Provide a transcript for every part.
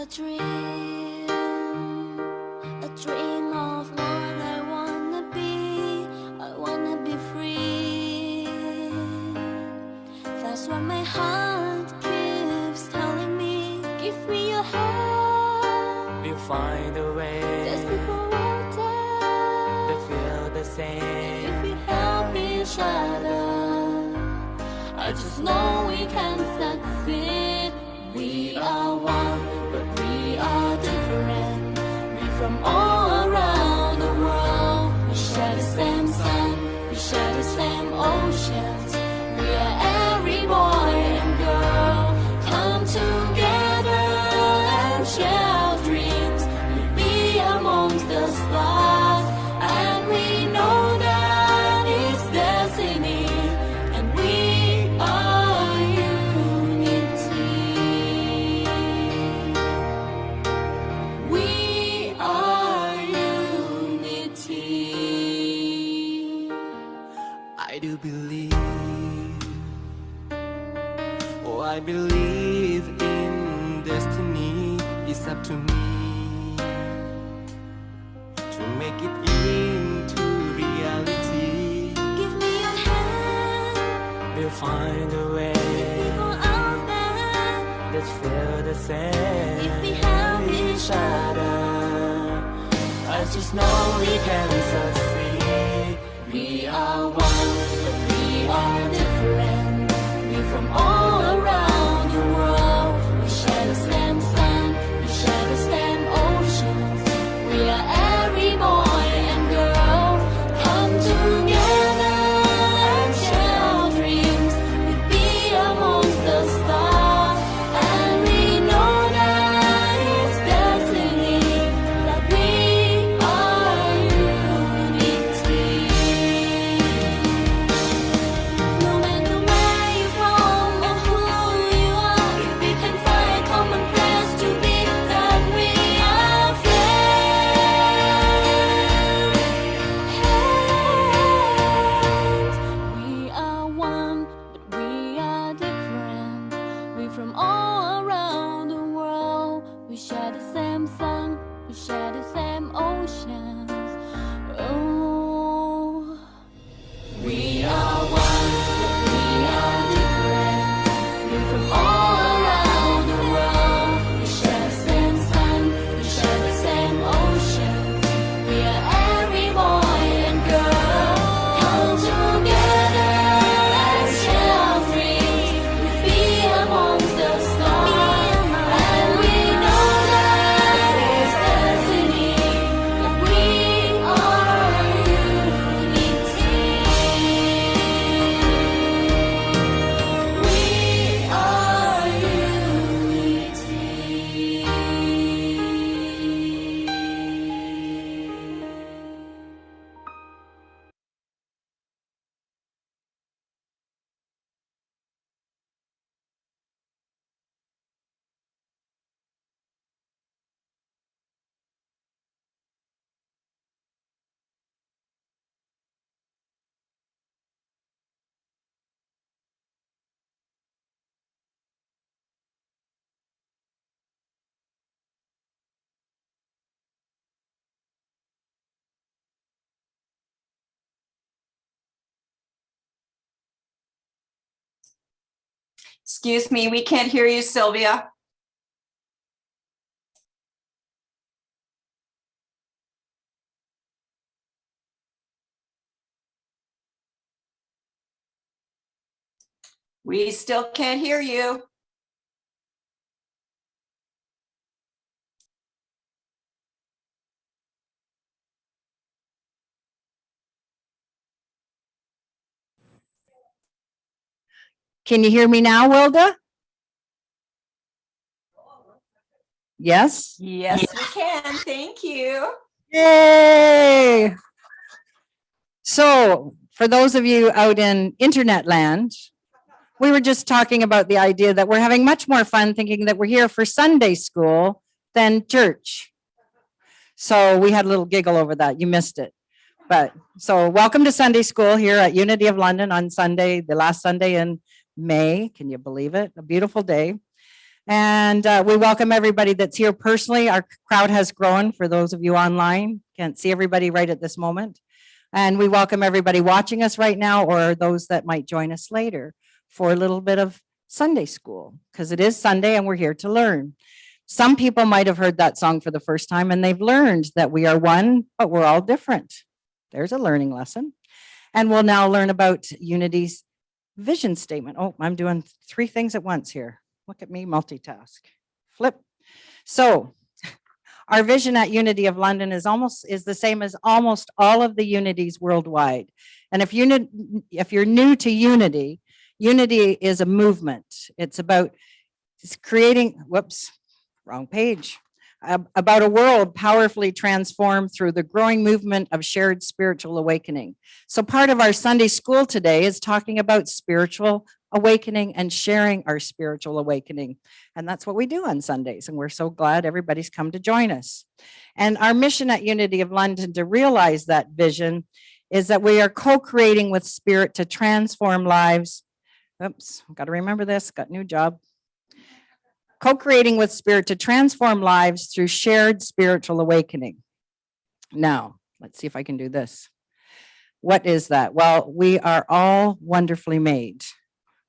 a dream of what I wanna be free. That's what my heart keeps telling me. Give me your hand. We'll find a way. There's people out there that feel the same. if we help each other. I just know we can succeed. We are one, but we are different. We're from all around the world. We share the same sun, we share the same oceans. We are every boy and girl. Come together and share our dreams. We'll be amongst the stars, and we know that it's destiny. And we are unity. We are unity. I do believe, oh, I believe in destiny. It's up to me to make it into reality. Give me your hand. We'll find a way People out there, that feel the same. if we help each other, I just know we can succeed. we are one, but we are different. We're from all around the world. We share the same sun, we share the same oceans. We are every boy and girl. Come together and share our dreams. We'll be amongst the stars, and we know that it's destiny. That we are unity. No matter where you're from or who you are, if we can find common place to be, that we are friends. We are one, but we are different. We're from all around the world. We share the same sun, we share the same oceans. Oh. We are one, but we are different. We're from all around the world. We share the same sun, we share the same oceans. We are every boy and girl. Come together and share our dreams. We'll be amongst the stars, and we know that it's destiny. That we are unity. We are unity. Excuse me, we can't hear you, Sylvia. We still can't hear you. Can you hear me now, Wilda? Yes? Yes, we can. Thank you. Yay! So for those of you out in internet land, we were just talking about the idea that we're having much more fun thinking that we're here for Sunday school than church. So we had a little giggle over that. You missed it. But so welcome to Sunday school here at Unity of London on Sunday, the last Sunday in May. Can you believe it? A beautiful day. And we welcome everybody that's here personally. Our crowd has grown for those of you online. Can't see everybody right at this moment. And we welcome everybody watching us right now or those that might join us later for a little bit of Sunday school, because it is Sunday and we're here to learn. Some people might have heard that song for the first time and they've learned that we are one, but we're all different. There's a learning lesson. And we'll now learn about Unity's vision statement. Oh, I'm doing 3 things at once here. Look at me multitask. Flip. So our vision at Unity of London is the same as almost all of the unities worldwide. And if you're new to Unity, Unity is a movement. It's about creating, whoops, wrong page, about a world powerfully transformed through the growing movement of shared spiritual awakening. So part of our Sunday school today is talking about spiritual awakening and sharing our spiritual awakening. And that's what we do on Sundays. And we're so glad everybody's come to join us. And our mission at Unity of London to realize that vision is that we are co-creating with Spirit to transform lives. Oops, got to remember this, got a new job. Co-creating with Spirit to transform lives through shared spiritual awakening. Now, let's see if I can do this. What is that? Well, we are all wonderfully made.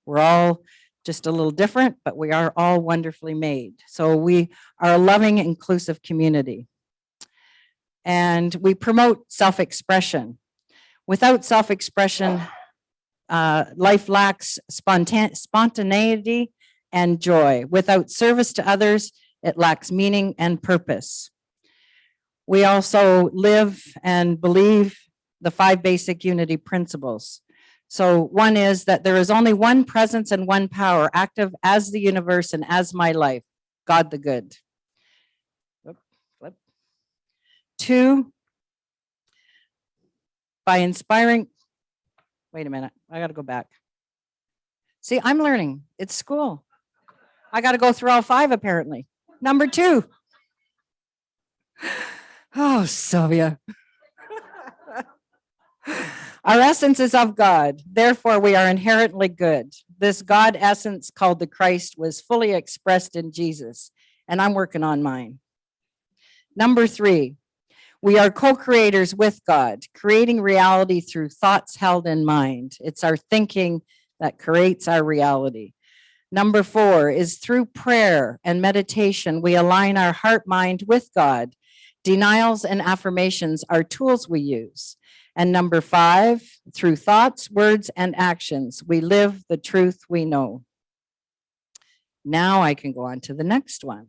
We're all just a little different, but we are all wonderfully made. So we are a loving, inclusive community. And we promote self-expression. Without self-expression, life lacks spontaneity and joy. Without service to others, it lacks meaning and purpose. We also live and believe the 5 basic Unity principles. So one is that there is only one presence and one power active as the universe and as my life, God the good. Flip. 2, by inspiring, wait a minute, I got to go back. See, I'm learning. It's school. I got to go through all 5 apparently. Number 2. Oh, Sylvia. Our essence is of God. Therefore, we are inherently good. This God essence called the Christ was fully expressed in Jesus, and I'm working on mine. Number 3, we are co-creators with God, creating reality through thoughts held in mind. It's our thinking that creates our reality. Number 4 is through prayer and meditation, we align our heart mind with God. Denials and affirmations are tools we use. And number 5, through thoughts, words, and actions, we live the truth we know. Now I can go on to the next one.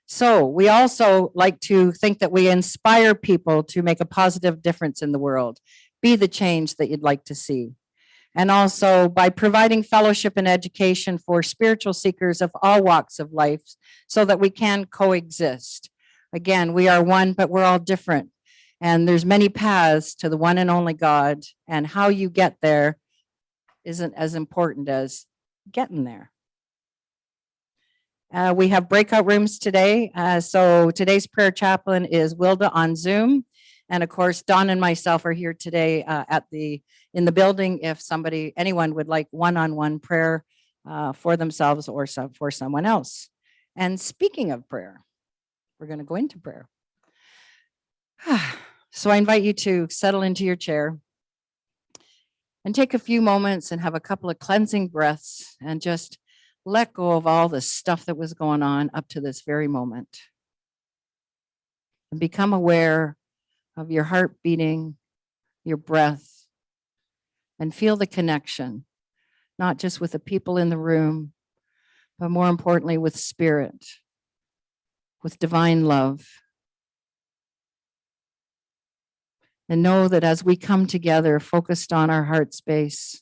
So we also like to think that we inspire people to make a positive difference in the world, be the change that you'd like to see. And also by providing fellowship and education for spiritual seekers of all walks of life so that we can coexist. Again, we are one, but we're all different. And there's many paths to the one and only God, and how you get there isn't as important as getting there. We have breakout rooms today. So today's prayer chaplain is Wilda on Zoom. And of course, Don and myself are here today in the building if anyone would like one-on-one prayer for themselves or for someone else. And speaking of prayer, we're going to go into prayer. So I invite you to settle into your chair and take a few moments and have a couple of cleansing breaths and just let go of all the stuff that was going on up to this very moment. And become aware of your heart beating, your breath, and feel the connection, not just with the people in the room, but more importantly with Spirit, with divine love. And know that as we come together, focused on our heart space,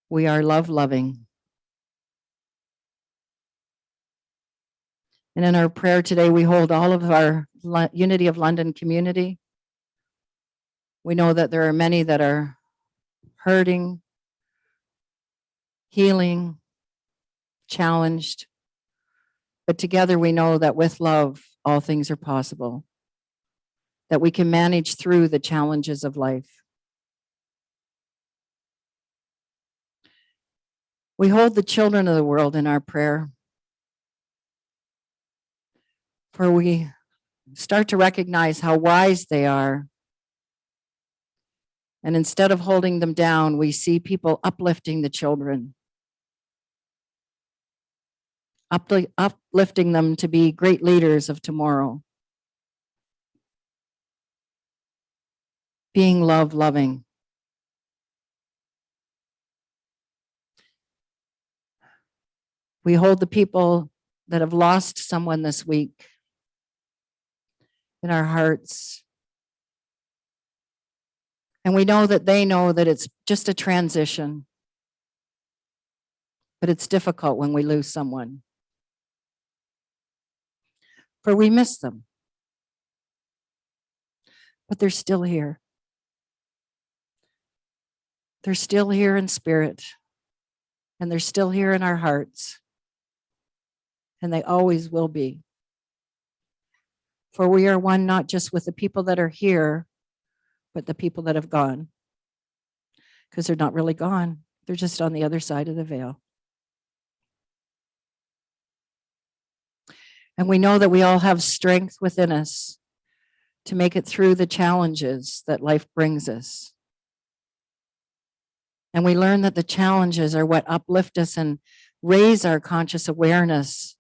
we are love-loving. And in our prayer today, we hold all of our Unity of London community. We know that there are many that are hurting, healing, challenged. But together we know that with love, all things are possible. That we can manage through the challenges of life. We hold the children of the world in our prayer. For we start to recognize how wise they are. And instead of holding them down, we see people uplifting the children, uplifting them to be great leaders of tomorrow, being loving. We hold the people that have lost someone this week in our hearts. And we know that they know that it's just a transition. But it's difficult when we lose someone. For we miss them. But they're still here. They're still here in spirit. And they're still here in our hearts. And they always will be. For we are one not just with the people that are here, but the people that have gone. Because they're not really gone. They're just on the other side of the veil. And we know that we all have strength within us to make it through the challenges that life brings us. And we learn that the challenges are what uplift us and raise our conscious awareness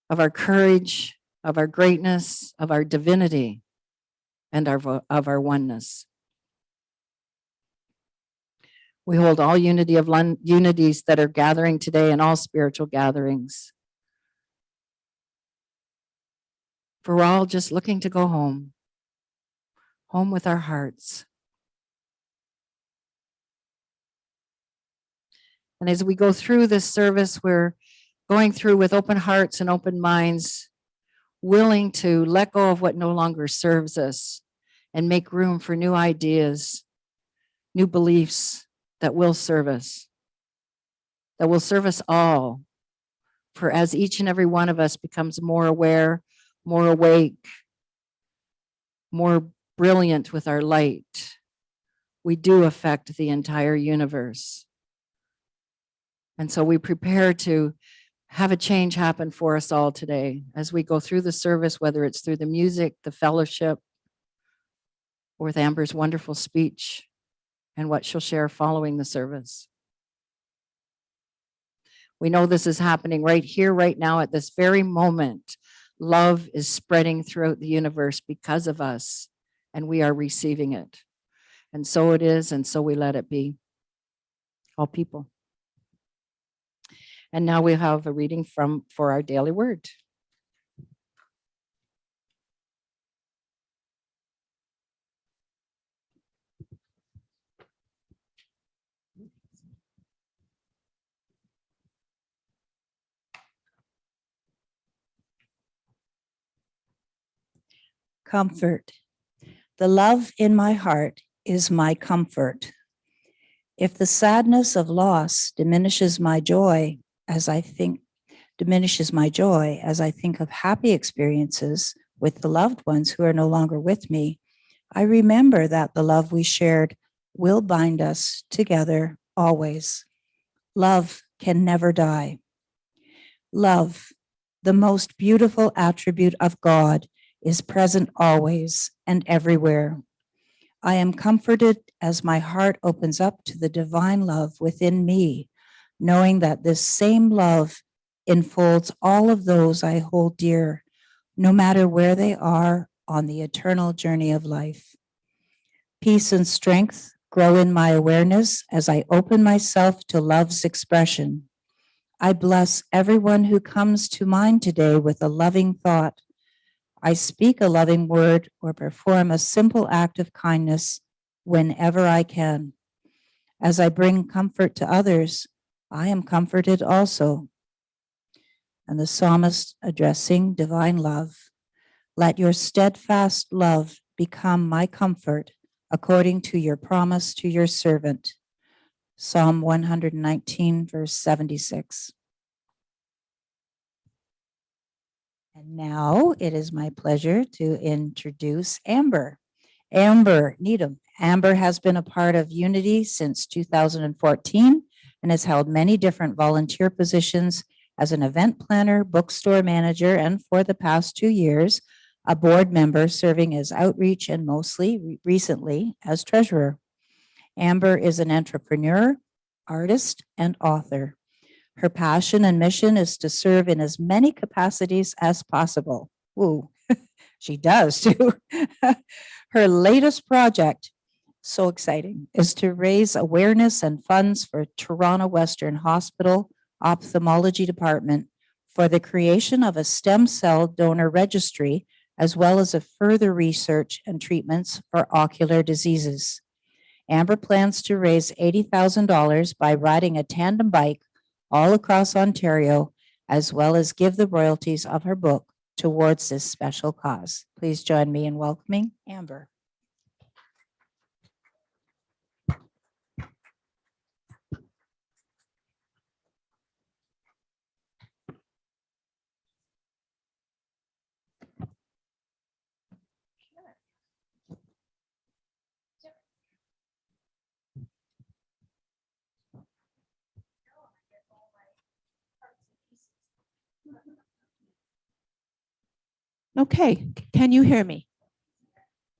of our courage, of our greatness, of our divinity, and of our oneness. We hold all unities that are gathering today and all spiritual gatherings. For we're all just looking to go home with our hearts. And as we go through this service, we're going through with open hearts and open minds, willing to let go of what no longer serves us and make room for new ideas, new beliefs that will serve us all. For as each and every one of us becomes more aware, more awake, more brilliant with our light, we do affect the entire universe. And so we prepare to have a change happen for us all today as we go through the service, whether it's through the music, the fellowship, or with Amber's wonderful speech and what she'll share following the service. We know this is happening right here, right now, at this very moment. Love is spreading throughout the universe because of us, and we are receiving it. And so it is, and so we let it be. All people. And now we have a reading for our daily word. Comfort. The love in my heart is my comfort. If the sadness of loss diminishes my joy as I think of happy experiences with the loved ones who are no longer with me, I remember that the love we shared will bind us together always. Love can never die. Love, the most beautiful attribute of God, is present always and everywhere. I am comforted as my heart opens up to the divine love within me, knowing that this same love enfolds all of those I hold dear, no matter where they are on the eternal journey of life. Peace and strength grow in my awareness as I open myself to love's expression. I bless everyone who comes to mind today with a loving thought. I speak a loving word or perform a simple act of kindness whenever I can. As I bring comfort to others, I am comforted also. And the psalmist addressing divine love, let your steadfast love become my comfort according to your promise to your servant. Psalm 119, verse 76. And now it is my pleasure to introduce Amber. Amber Needham. Amber has been a part of Unity since 2014 and has held many different volunteer positions as an event planner, bookstore manager, and for the past 2 years, a board member serving as outreach and mostly recently as treasurer. Amber is an entrepreneur, artist, and author. Her passion and mission is to serve in as many capacities as possible. Ooh, she does too. Her latest project, so exciting, is to raise awareness and funds for Toronto Western Hospital Ophthalmology Department for the creation of a stem cell donor registry, as well as a further research and treatments for ocular diseases. Amber plans to raise $80,000 by riding a tandem bike all across Ontario, as well as give the royalties of her book towards this special cause. Please join me in welcoming Amber. Okay, can you hear me?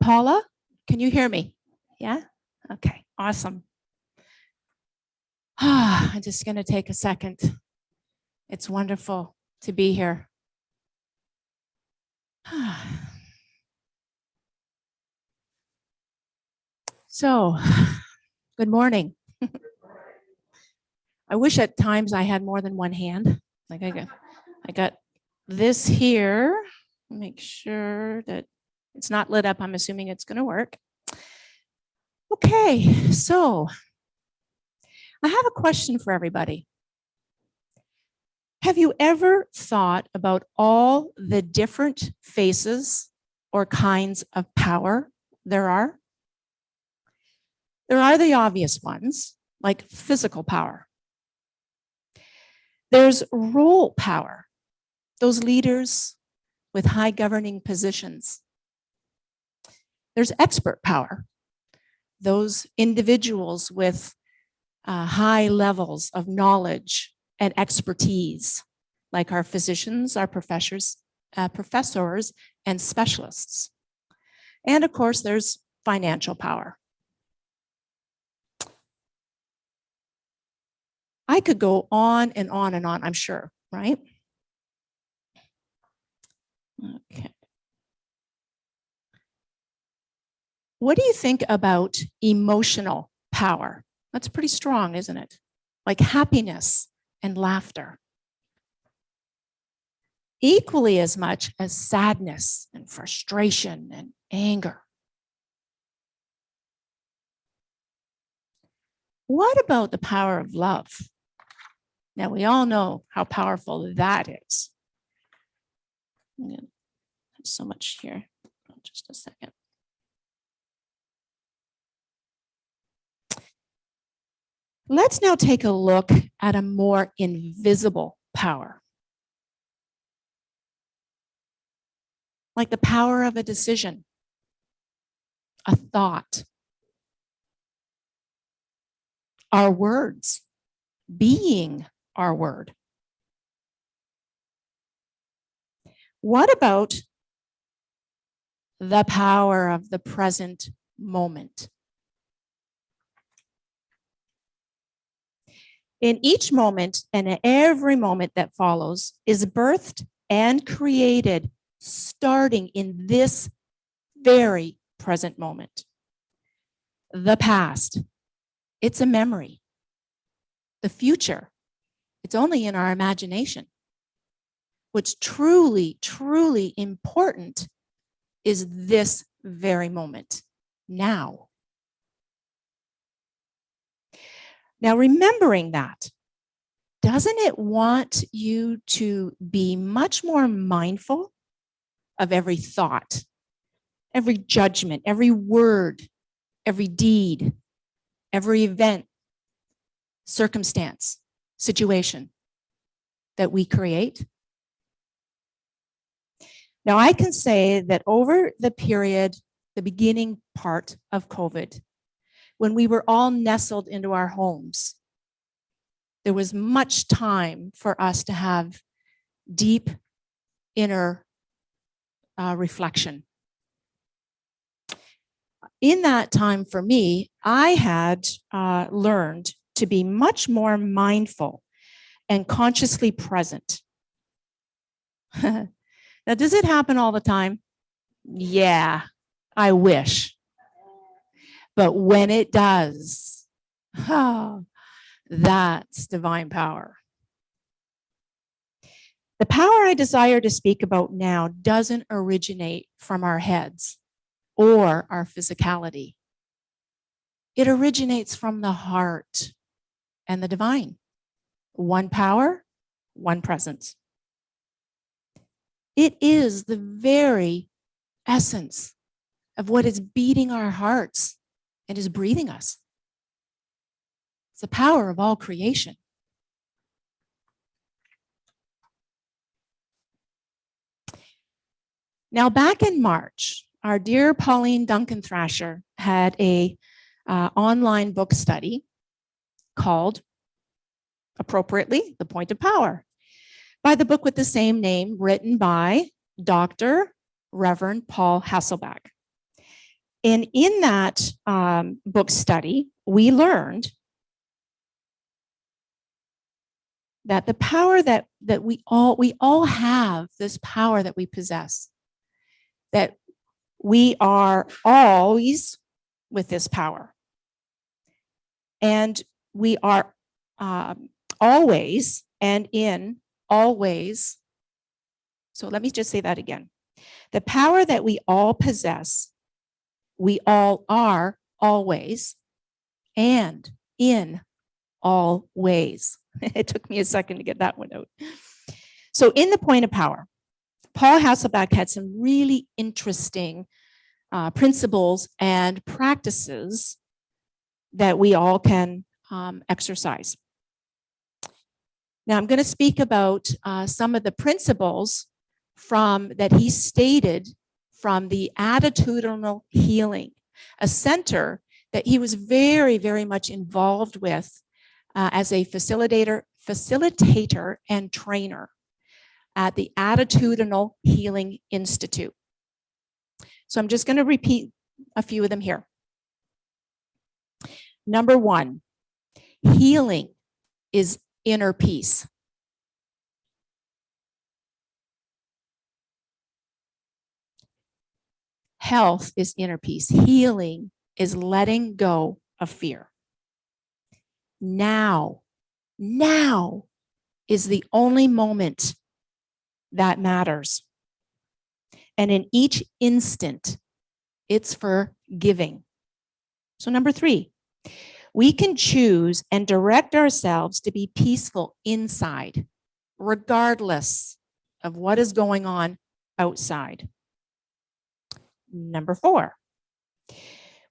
Paula, can you hear me? Yeah? Okay, awesome. I'm just going to take a second. It's wonderful to be here. So, good morning. I wish at times I had more than one hand. Like I got this here. Make sure that it's not lit up. I'm assuming it's going to work. Okay, so I have a question for everybody. Have you ever thought about all the different faces or kinds of power there are? There are the obvious ones, like physical power. There's role power, those leaders with high governing positions. There's expert power, those individuals with high levels of knowledge and expertise, like our physicians, our professors, and specialists. And of course, there's financial power. I could go on and on and on, I'm sure, right? Okay. What do you think about emotional power? That's pretty strong, isn't it? Like happiness and laughter. Equally as much as sadness and frustration and anger. What about the power of love? Now, we all know how powerful that is. There's so much here. Just a second. Let's now take a look at a more invisible power. Like the power of a decision, a thought, our words, being our word. What about the power of the present moment? In each moment and in every moment that follows is birthed and created starting in this very present moment. The past, it's a memory. The future, it's only in our imagination. What's truly, truly important is this very moment, now. Now, remembering that, doesn't it want you to be much more mindful of every thought, every judgment, every word, every deed, every event, circumstance, situation that we create? Now, I can say that over the period, the beginning part of COVID, when we were all nestled into our homes, there was much time for us to have deep inner reflection. In that time for me, I had learned to be much more mindful and consciously present. Now, does it happen all the time? Yeah, I wish. But when it does, oh, that's divine power. The power I desire to speak about now doesn't originate from our heads or our physicality. It originates from the heart and the divine. One power, one presence. It is the very essence of what is beating our hearts and is breathing us. It's the power of all creation. Now, back in March, our dear Pauline Duncan Thrasher had a online book study called, appropriately, The Point of Power, by the book with the same name, written by Dr. Reverend Paul Hasselbeck. And in that book study, we learned that the power that we all have, this power that we possess, that we are always with this power. And we are always and in always. So let me just say that again. The power that we all possess, we all are always and in all ways. It took me a second to get that one out. So in The Point of Power, Paul Hasselbeck had some really interesting principles and practices that we all can exercise. Now, I'm going to speak about some of the principles that he stated from the Attitudinal Healing, a center that he was very, very much involved with as a facilitator and trainer at the Attitudinal Healing Institute. So I'm just going to repeat a few of them here. Number one, healing is inner peace. Health is inner peace. Healing is letting go of fear. Now is the only moment that matters. And in each instant, it's for giving. So number three, we can choose and direct ourselves to be peaceful inside, regardless of what is going on outside. Number four,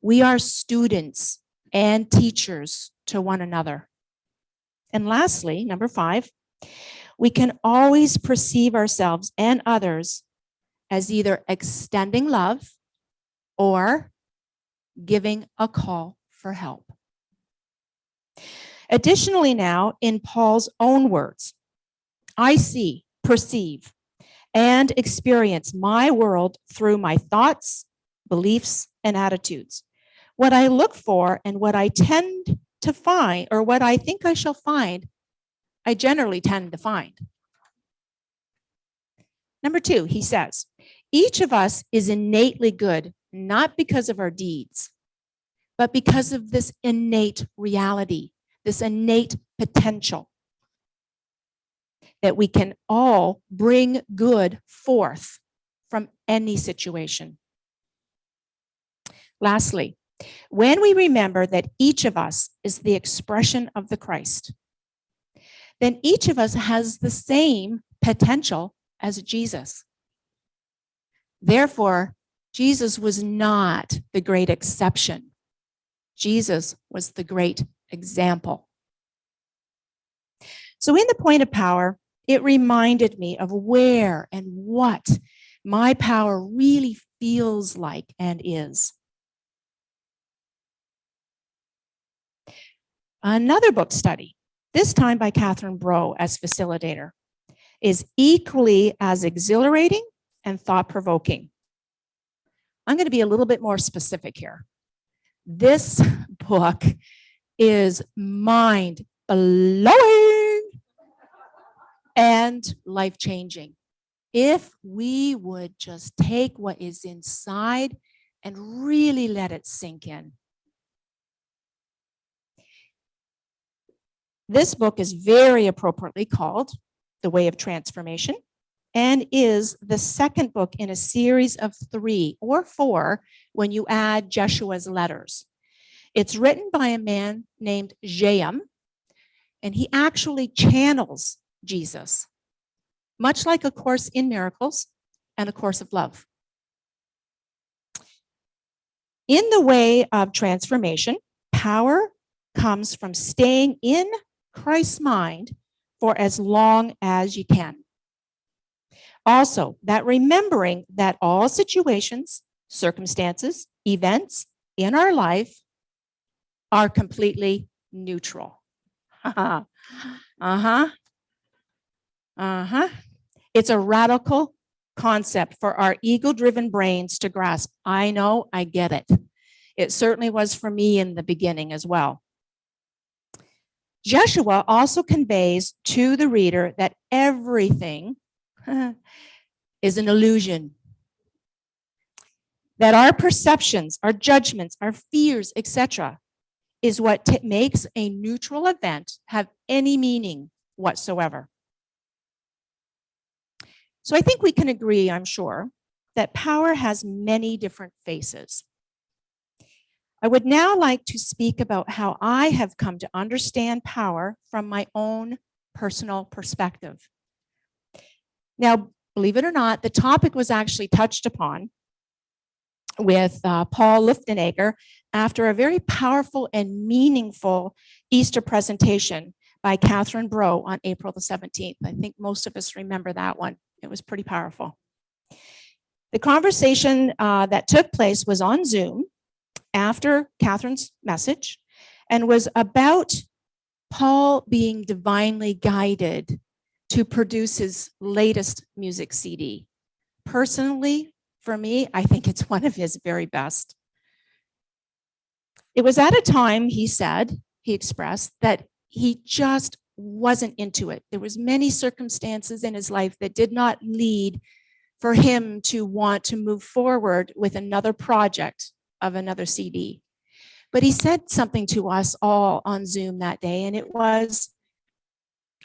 we are students and teachers to one another. And lastly, number five, we can always perceive ourselves and others as either extending love or giving a call for help. Additionally, now, in Paul's own words, I see, perceive, and experience my world through my thoughts, beliefs, and attitudes. What I look for and what I tend to find, or what I think I shall find, I generally tend to find. Number two, he says, each of us is innately good, not because of our deeds, but because of this innate reality, this innate potential that we can all bring good forth from any situation. Lastly, when we remember that each of us is the expression of the Christ, then each of us has the same potential as Jesus. Therefore, Jesus was not the great exception. Jesus was the great example. So in The Point of Power, it reminded me of where and what my power really feels like and is. Another book study this time by Catherine Bro as facilitator, is equally as exhilarating and thought-provoking. I'm going to be a little bit more specific here. This book is mind-blowing and life-changing. If we would just take what is inside and really let it sink in. This book is very appropriately called The Way of Transformation and is the second book in a series of 3 or 4 when you add Jeshua's letters. It's written by a man named Jaim, and he actually channels Jesus, much like A Course in Miracles and A Course of Love. In The Way of Transformation, power comes from staying in Christ's mind for as long as you can. Also, that remembering that all situations, circumstances, events in our life are completely neutral. It's a radical concept for our ego-driven brains to grasp. I know, I get it. It certainly was for me in the beginning as well. Jeshua also conveys to the reader that everything is an illusion. That our perceptions, our judgments, our fears, etc., is what makes a neutral event have any meaning whatsoever. So I think we can agree, I'm sure, that power has many different faces. I would now like to speak about how I have come to understand power from my own personal perspective. Now, believe it or not, the topic was actually touched upon with Paul Luftenegger after a very powerful and meaningful Easter presentation by Catherine Bro on April the 17th. I think most of us remember that one. It was pretty powerful. The conversation that took place was on Zoom after Catherine's message and was about Paul being divinely guided to produce his latest music CD. Personally, for me, I think it's one of his very best. It was at a time, he expressed, that he just wasn't into it. There was many circumstances in his life that did not lead for him to want to move forward with another project of another CD. But he said something to us all on Zoom that day, and it was,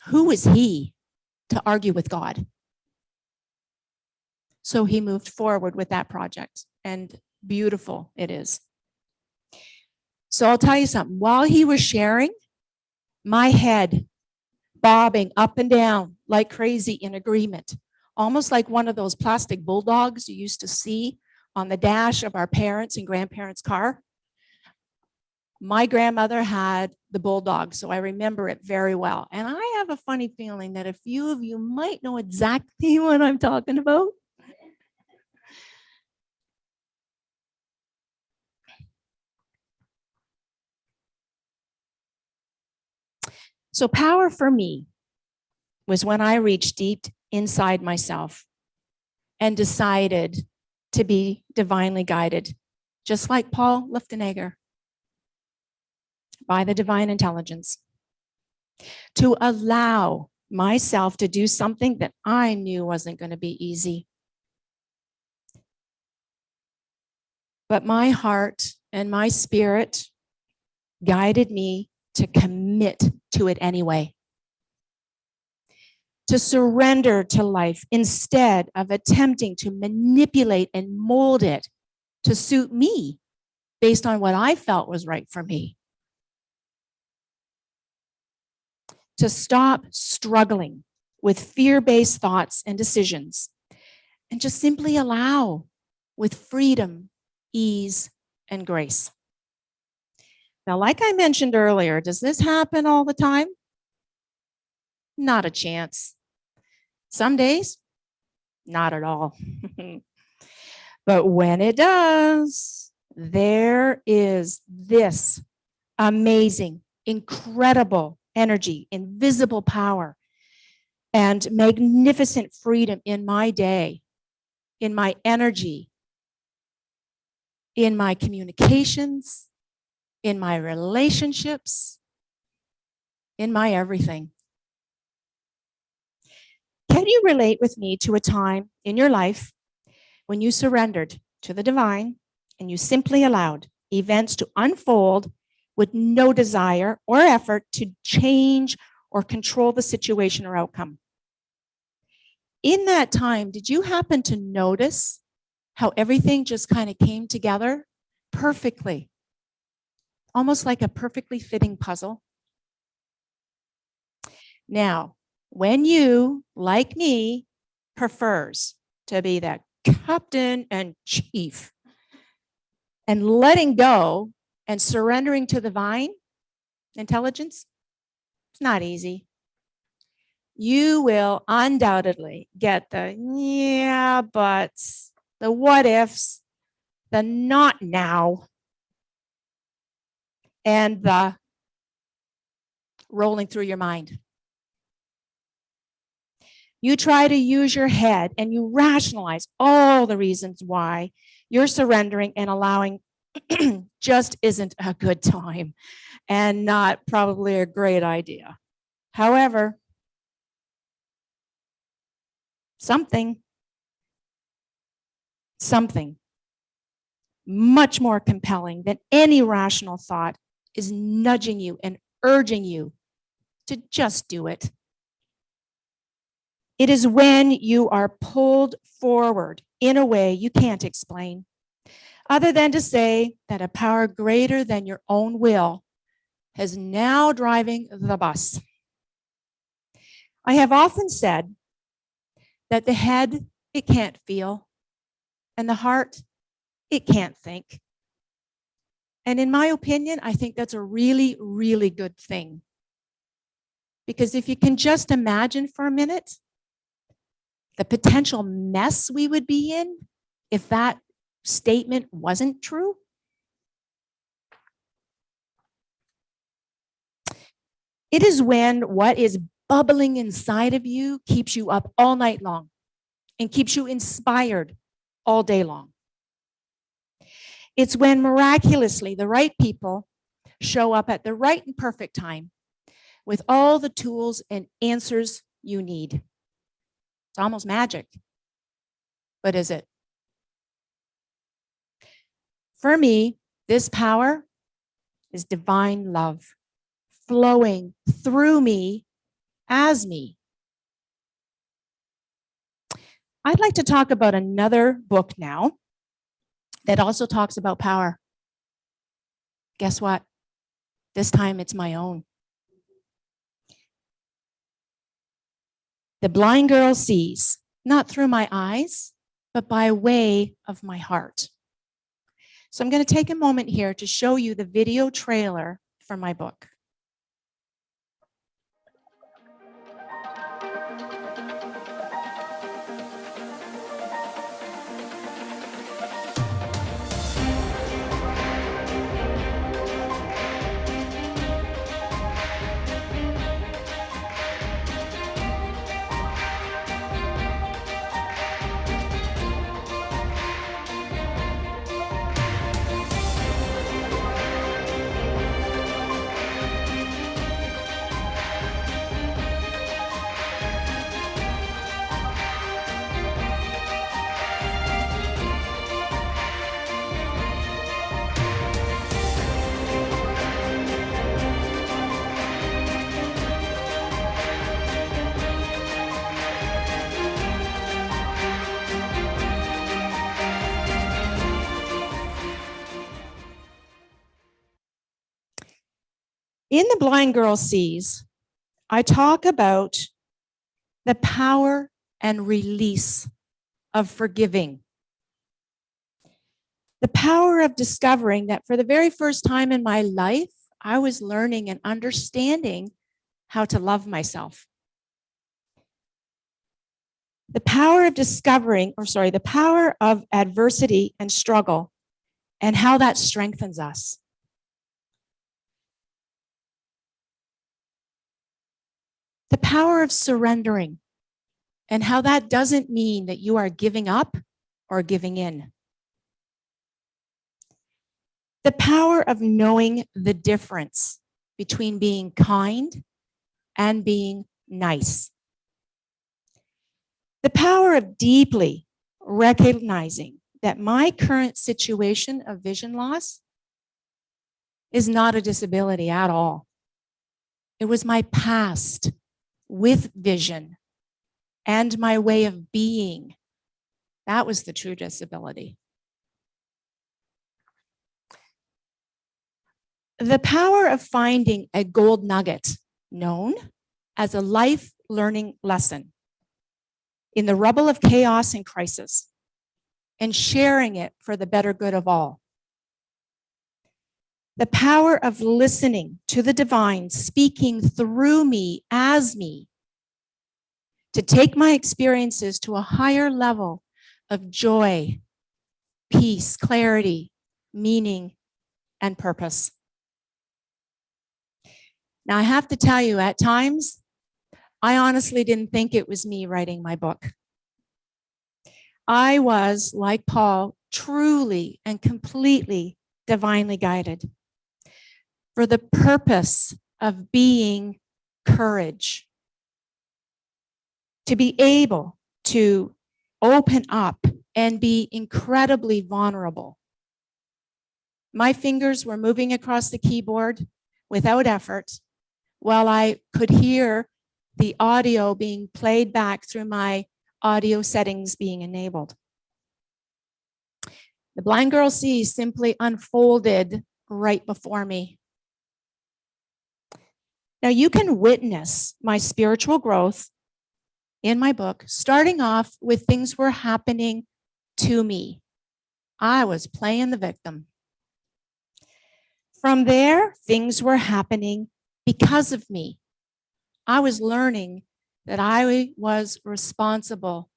who is he to argue with God? So he moved forward with that project, and beautiful it is. So I'll tell you something. While he was sharing, my head bobbing up and down like crazy in agreement, almost like one of those plastic bulldogs you used to see on the dash of our parents' and grandparents' car. My grandmother had the bulldog, so I remember it very well. And I have a funny feeling that a few of you might know exactly what I'm talking about. So power for me was when I reached deep inside myself and decided to be divinely guided, just like Paul Luftenegger, by the divine intelligence, to allow myself to do something that I knew wasn't going to be easy. But my heart and my spirit guided me to commit to it anyway. To surrender to life instead of attempting to manipulate and mold it to suit me based on what I felt was right for me. To stop struggling with fear-based thoughts and decisions and just simply allow with freedom, ease, and grace. Now, like I mentioned earlier, does this happen all the time? Not a chance. Some days, not at all. But when it does, there is this amazing, incredible energy, invisible power, and magnificent freedom in my day, in my energy, in my communications, in my relationships, in my everything. Can you relate with me to a time in your life when you surrendered to the divine and you simply allowed events to unfold with no desire or effort to change or control the situation or outcome? In that time, did you happen to notice how everything just kind of came together perfectly? Almost like a perfectly fitting puzzle. Now, when you, like me, prefers to be the captain and chief and letting go and surrendering to the divine intelligence, it's not easy. You will undoubtedly get the yeah, buts, the what ifs, the not now, and the rolling through your mind. You try to use your head and you rationalize all the reasons why you're surrendering and allowing just isn't a good time and not probably a great idea. However, something much more compelling than any rational thought is nudging you and urging you to just do it. It is when you are pulled forward in a way you can't explain, other than to say that a power greater than your own will is now driving the bus. I have often said that the head, it can't feel, and the heart, it can't think. And in my opinion, I think that's a really, really good thing. Because if you can just imagine for a minute the potential mess we would be in if that statement wasn't true. It is when what is bubbling inside of you keeps you up all night long and keeps you inspired all day long. It's when miraculously the right people show up at the right and perfect time with all the tools and answers you need. It's almost magic. But is it? For me, this power is divine love flowing through me as me. I'd like to talk about another book now that also talks about power. Guess what? This time it's my own. The Blind Girl Sees, not through my eyes, but by way of my heart. So I'm going to take a moment here to show you the video trailer for my book. In The Blind Girl Sees, I talk about the power and release of forgiving. The power of discovering that for the very first time in my life, I was learning and understanding how to love myself. The power of the power of adversity and struggle and how that strengthens us. The power of surrendering, and how that doesn't mean that you are giving up or giving in. The power of knowing the difference between being kind and being nice. The power of deeply recognizing that my current situation of vision loss is not a disability at all. It was my past with vision and my way of being. That was the true disability. The power of finding a gold nugget known as a life learning lesson in the rubble of chaos and crisis, and sharing it for the better good of all. The power of listening to the divine speaking through me as me to take my experiences to a higher level of joy, peace, clarity, meaning, and purpose. Now, I have to tell you, at times, I honestly didn't think it was me writing my book. I was, like Paul, truly and completely divinely guided for the purpose of being courage, to be able to open up and be incredibly vulnerable. My fingers were moving across the keyboard without effort, while I could hear the audio being played back through my audio settings being enabled. The Blind Girl Sees simply unfolded right before me. Now you can witness my spiritual growth in my book, starting off with things were happening to me. I was playing the victim. From there, things were happening because of me. I was learning that I was responsible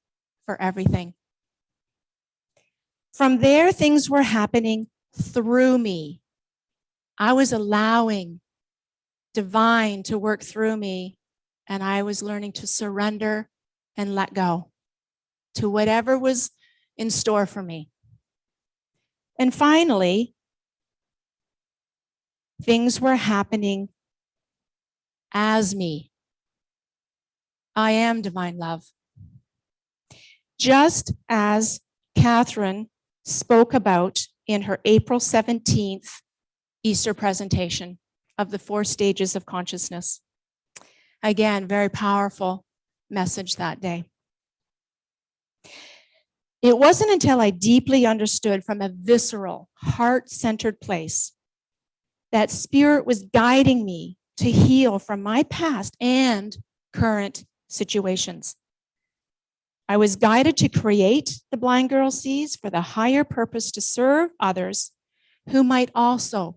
for everything. From there, things were happening through me. I was allowing divine to work through me, and I was learning to surrender and let go to whatever was in store for me. And finally, things were happening as me. I am divine love. Just as Catherine spoke about in her April 17th Easter presentation of the 4 stages of consciousness. Again, very powerful message that day. It wasn't until I deeply understood from a visceral, heart-centered place that Spirit was guiding me to heal from my past and current situations. I was guided to create the Blind Girl Sees for the higher purpose to serve others who might also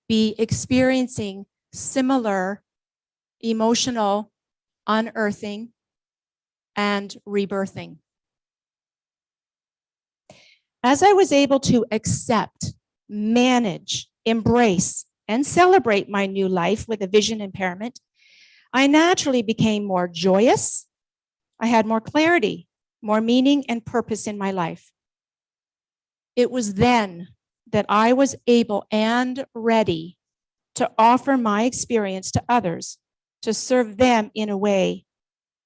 be experiencing similar emotional unearthing and rebirthing. As I was able to accept, manage, embrace, and celebrate my new life with a vision impairment, I naturally became more joyous. I had more clarity, more meaning and purpose in my life. It was then that I was able and ready to offer my experience to others, to serve them in a way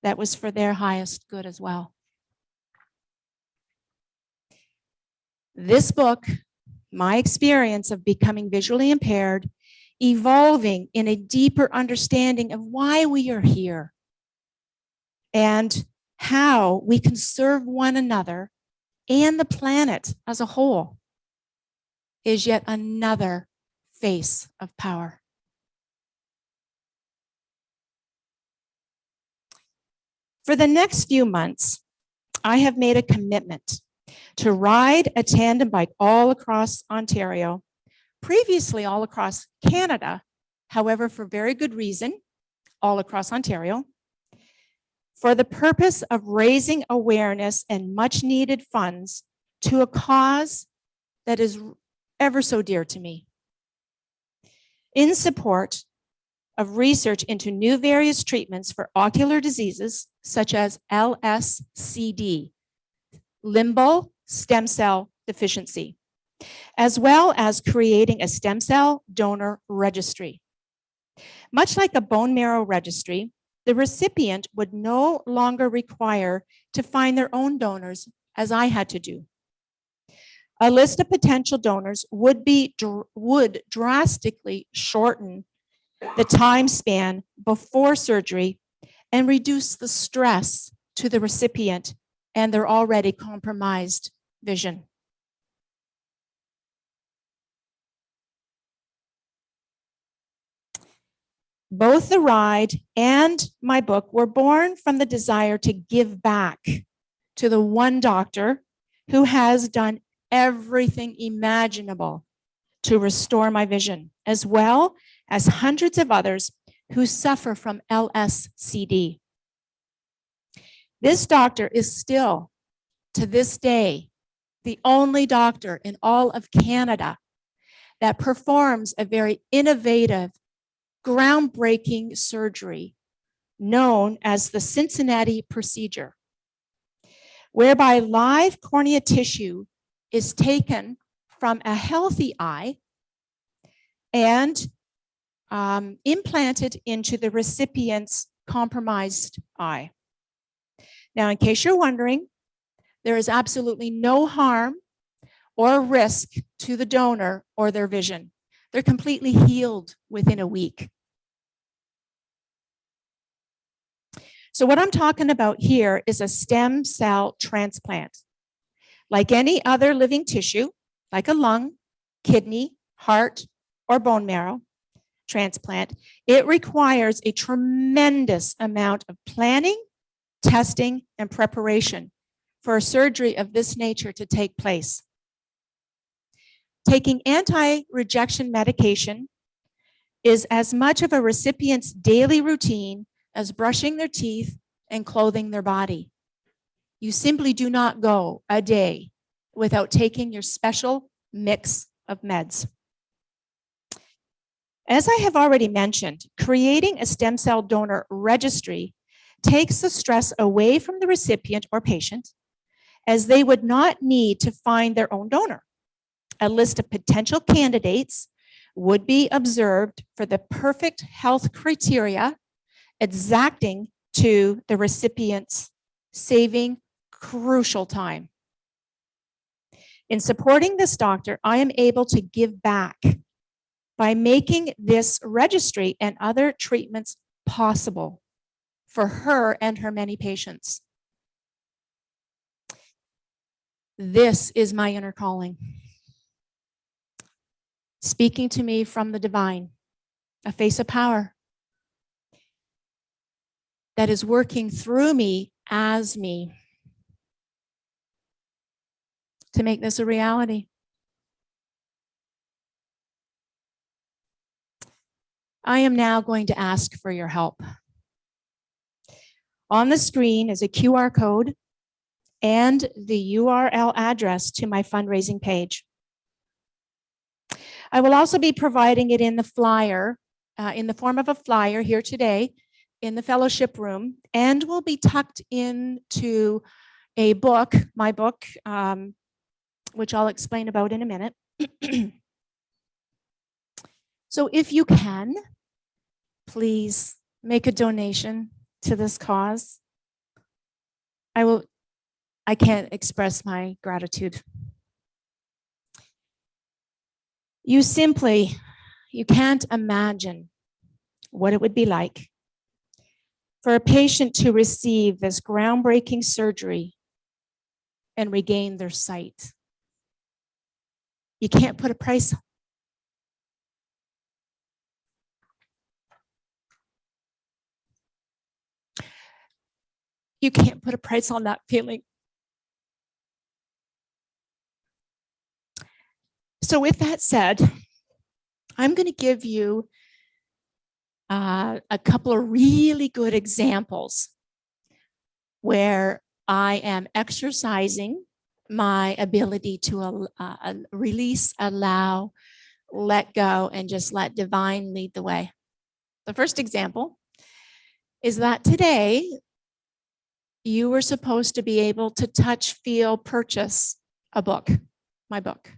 that was for their highest good as well. This book, my experience of becoming visually impaired, evolving in a deeper understanding of why we are here and how we can serve one another and the planet as a whole, is yet another face of power. For the next few months, I have made a commitment to ride a tandem bike all across Ontario, previously all across Canada, however, for very good reason, all across Ontario, for the purpose of raising awareness and much needed funds to a cause that is ever so dear to me, in support of research into new various treatments for ocular diseases such as LSCD, limbal stem cell deficiency, as well as creating a stem cell donor registry. Much like a bone marrow registry, the recipient would no longer require to find their own donors as I had to do. A list of potential donors would drastically shorten the time span before surgery and reduce the stress to the recipient and their already compromised vision. Both the ride and my book were born from the desire to give back to the one doctor who has done everything imaginable to restore my vision, as well as hundreds of others who suffer from LSCD. This doctor is still, to this day, the only doctor in all of Canada that performs a very innovative, groundbreaking surgery known as the Cincinnati procedure, whereby live cornea tissue is taken from a healthy eye and implanted into the recipient's compromised eye. Now, in case you're wondering, there is absolutely no harm or risk to the donor or their vision. They're completely healed within a week. So what I'm talking about here is a stem cell transplant. Like any other living tissue, like a lung, kidney, heart, or bone marrow transplant, it requires a tremendous amount of planning, testing, and preparation for a surgery of this nature to take place. Taking anti-rejection medication is as much of a recipient's daily routine as brushing their teeth and clothing their body. You simply do not go a day without taking your special mix of meds. As I have already mentioned, creating a stem cell donor registry takes the stress away from the recipient or patient, as they would not need to find their own donor. A list of potential candidates would be observed for the perfect health criteria, exacting to the recipient's saving crucial time. In supporting this doctor, I am able to give back by making this registry and other treatments possible for her and her many patients. This is my inner calling, speaking to me from the divine, a face of power that is working through me as me to make this a reality. I am now going to ask for your help. On the screen is a QR code and the URL address to my fundraising page. I will also be providing it in the flyer, in the form of a flyer here today in the fellowship room, and will be tucked into a book, my book, which I'll explain about in a minute. So if you can, please make a donation to this cause. I can't express my gratitude. You can't imagine what it would be like for a patient to receive this groundbreaking surgery and regain their sight. You can't put a price on. You can't put a price on that feeling. So with that said, I'm going to give you a couple of really good examples where I am exercising my ability to release, allow, let go, and just let divine lead the way. The first example is that today you were supposed to be able to touch, feel, purchase a book, my book.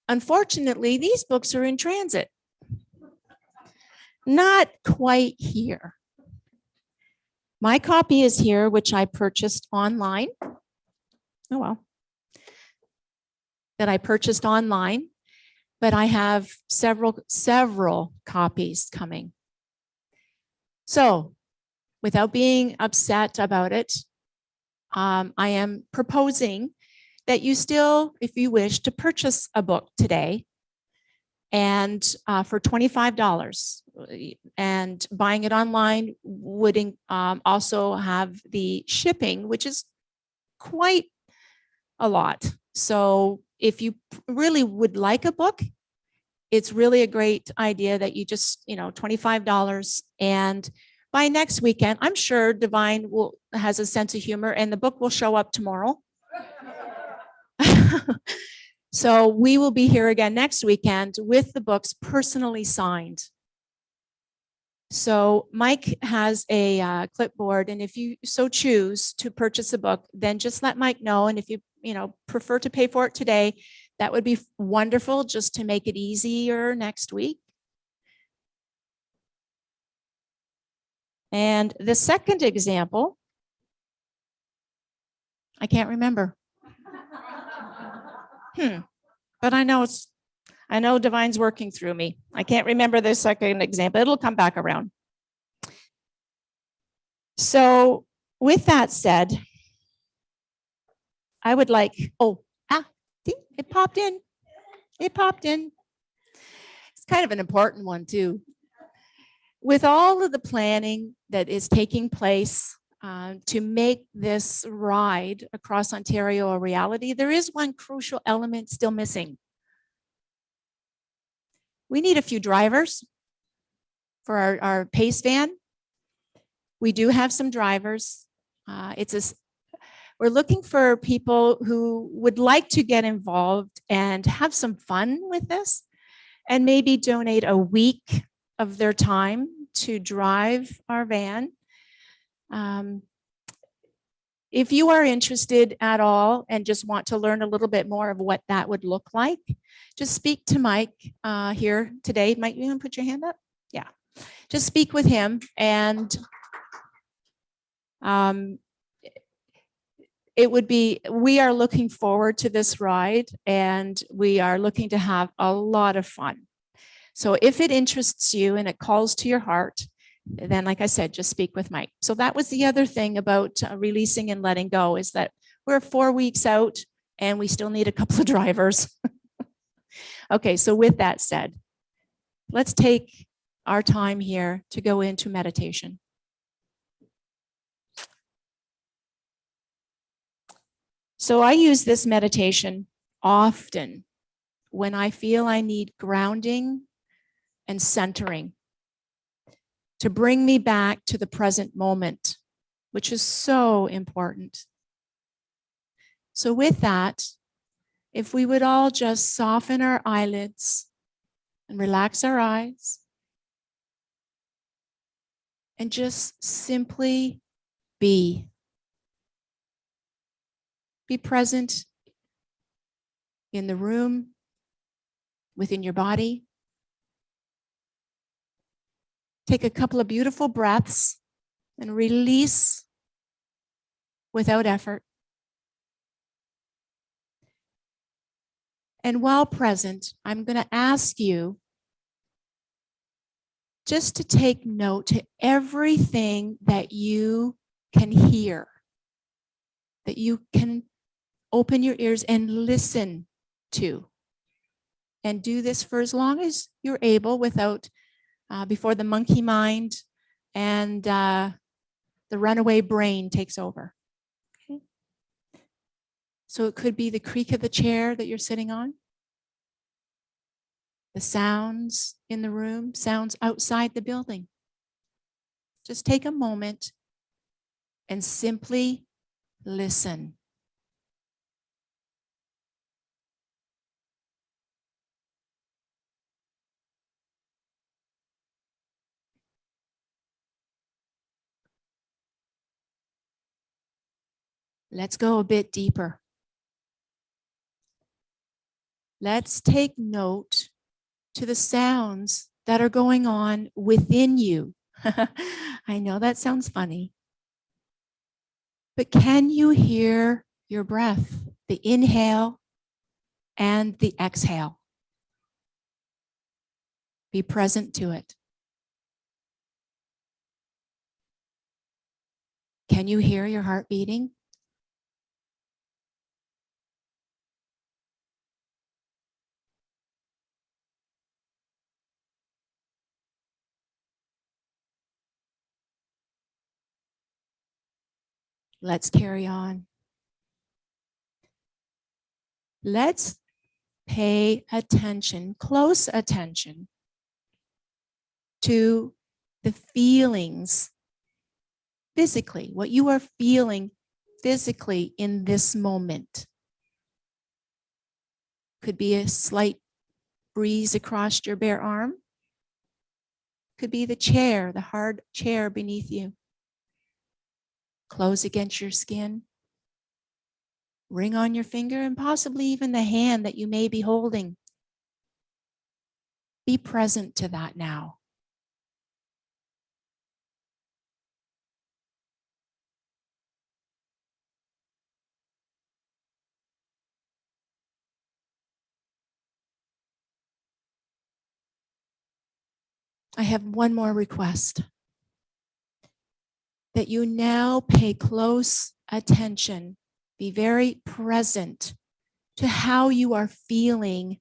Unfortunately, these books are in transit. Not quite here. My copy is here, which I purchased online. Oh, well. That I purchased online, but I have several copies coming. So without being upset about it, I am proposing that you still, if you wish, to purchase a book today and for $25. And buying it online would also have the shipping, which is quite a lot. So if you really would like a book, it's really a great idea that you just, $25. And by next weekend, I'm sure Divine has a sense of humor and the book will show up tomorrow. So we will be here again next weekend with the books personally signed. So Mike has a clipboard, and if you so choose to purchase a book, then just let Mike know. And if you prefer to pay for it today, that would be wonderful, just to make it easier next week. And the second example, I can't remember. But I know Divine's working through me. I can't remember the second example. It'll come back around. So with that said, I would like, see, it popped in. It popped in. It's kind of an important one too. With all of the planning that is taking place to make this ride across Ontario a reality, there is one crucial element still missing. We need a few drivers for our PACE van. We do have some drivers. We're looking for people who would like to get involved and have some fun with this and maybe donate a week of their time to drive our van. If you are interested at all and just want to learn a little bit more of what that would look like, just speak to Mike here today. Mike, you want to put your hand up? Yeah, just speak with him, and we are looking forward to this ride, and we are looking to have a lot of fun. So if it interests you and it calls to your heart, then like I said, just speak with Mike. So that was the other thing about releasing and letting go, is that we're 4 weeks out and we still need a couple of drivers. Okay, so with that said, let's take our time here to go into meditation. So I use this meditation often when I feel I need grounding and centering to bring me back to the present moment, which is so important. So with that, if we would all just soften our eyelids and relax our eyes and just simply be. Be present in the room, within your body. Take a couple of beautiful breaths and release without effort. And while present, I'm going to ask you just to take note to everything that you can hear, that you can open your ears and listen to. And do this for as long as you're able without before the monkey mind and the runaway brain takes over. Okay. So it could be the creak of the chair that you're sitting on, the sounds in the room, sounds outside the building. Just take a moment and simply listen. Let's go a bit deeper. Let's take note to the sounds that are going on within you. I know that sounds funny, but can you hear your breath, the inhale and the exhale? Be present to it. Can you hear your heart beating? Let's carry on. Let's pay attention, close attention to the feelings physically, what you are feeling physically in this moment. Could be a slight breeze across your bare arm. Could be the chair, the hard chair beneath you. Close against your skin. Ring on your finger and possibly even the hand that you may be holding. Be present to that now. I have one more request. That you now pay close attention, be very present to how you are feeling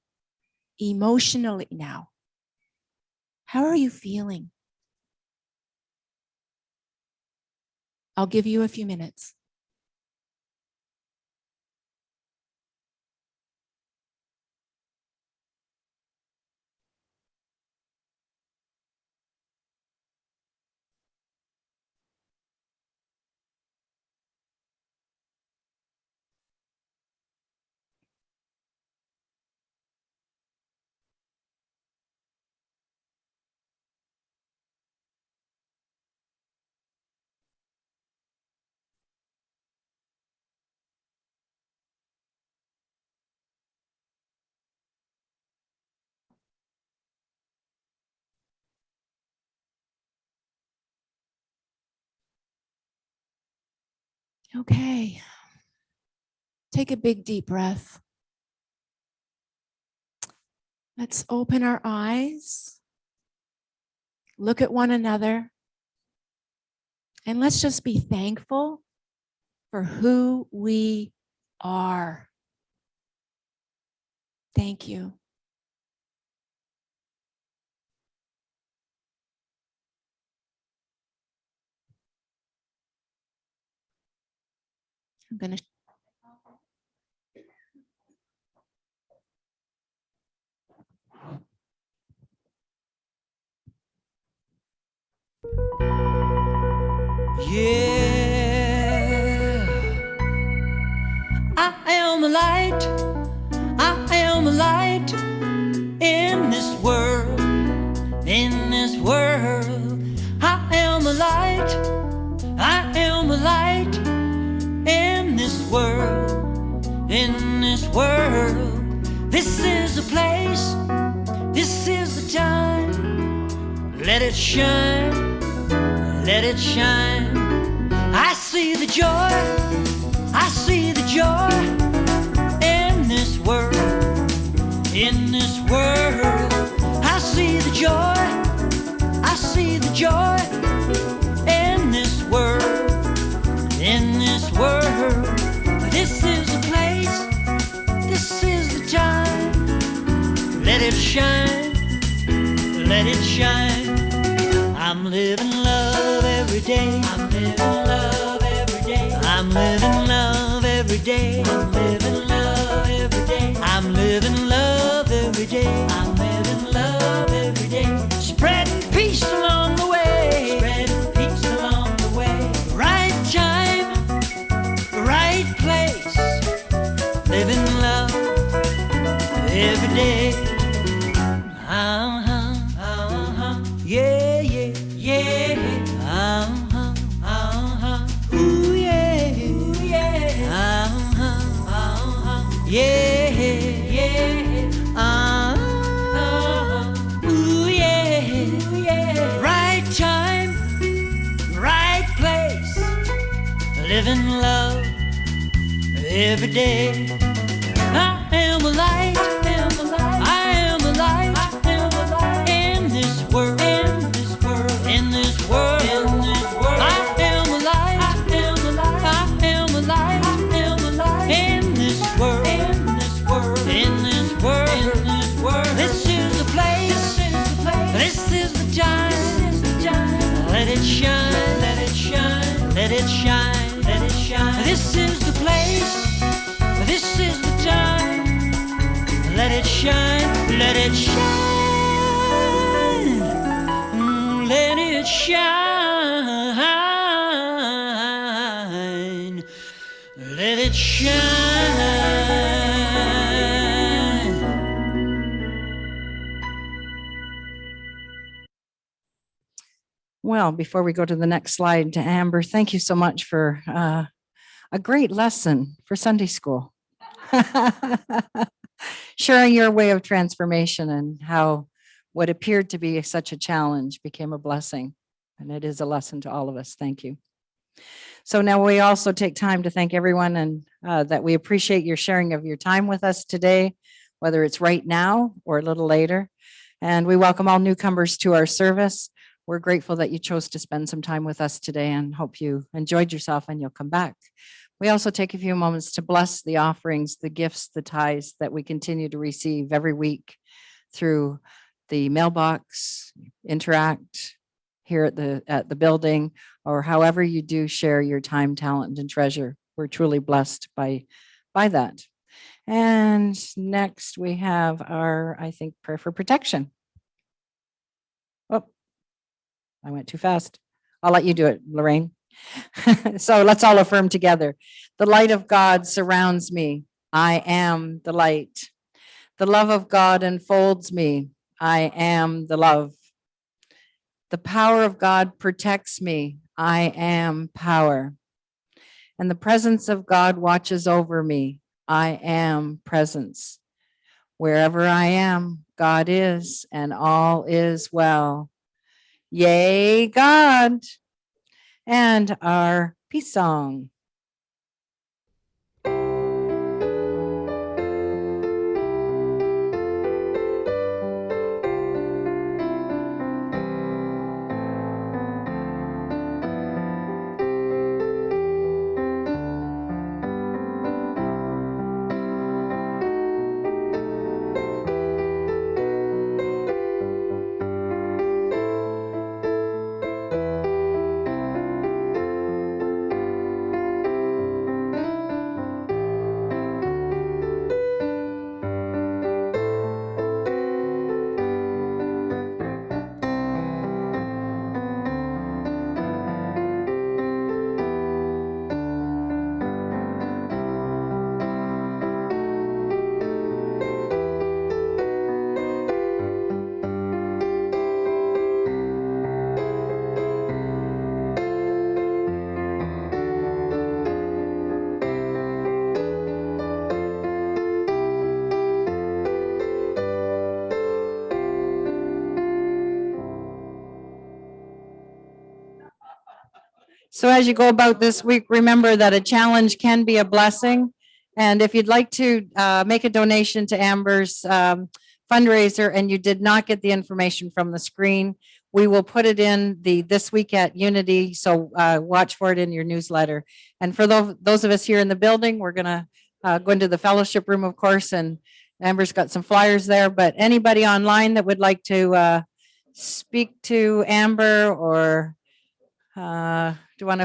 emotionally now. How are you feeling? I'll give you a few minutes. Okay. Take a big deep breath. Let's open our eyes, look at one another, and let's just be thankful for who we are. Thank you. I'm going to Yeah, I am the light. I am the light in this world. In this world, I am the light. I am the light in this world. In this world, this is the place. This is the time. Let it shine. Let it shine. I see the joy. I see the joy in this world. In this world, I see the joy. I see the joy in this world. In this world, this is the place. This is the time. Let it shine. Let it shine. I'm living love every day. I'm living love every day. I'm living love every day. I'm living love every day. I'm living love every day. I'm living love every day. Spreading peace along the way. Spreading peace along the way. Right time, right place. Living love every day. Yeah, yeah, yeah. Ooh, yeah, ooh, yeah. living love every day. I am a light, I am a light, I am a light, I am a light in this world, in this world, in this world, in this world. I am a light, I am a light, I am a light, I am a light in this world, in this world, in this world, in this world. This is the place, this is the place, this is the time, this is the time. Let it shine, let it shine, let it shine, let it shine. This is the place, this is the time. Let it shine, let it shine, let it shine, let it shine. Well, before we go to the next slide, to Amber, thank you so much for a great lesson for Sunday school. Sharing your way of transformation and how what appeared to be such a challenge became a blessing. And it is a lesson to all of us. Thank you. So now we also take time to thank everyone and that we appreciate your sharing of your time with us today, whether it's right now or a little later. And we welcome all newcomers to our service. We're grateful that you chose to spend some time with us today and hope you enjoyed yourself and you'll come back. We also take a few moments to bless the offerings, the gifts, the tithes that we continue to receive every week through the mailbox, Interact here at the building, or however you do share your time, talent, and treasure. We're truly blessed by that. And next we have our, I think, prayer for protection. Oh, I went too fast. I'll let you do it, Lorraine. So let's all affirm together. The light of God surrounds me. I am the light. The love of God enfolds me. I am the love. The power of God protects me. I am power. And the presence of God watches over me. I am presence. Wherever I am, God is, and all is well. Yay, God. And our peace song. So as you go about this week, remember that a challenge can be a blessing. And if you'd like to make a donation to Amber's fundraiser and you did not get the information from the screen, we will put it in the This Week at Unity. So watch for it in your newsletter. And for those of us here in the building, we're going to go into the fellowship room, of course, and Amber's got some flyers there. But anybody online that would like to speak to Amber or do you want to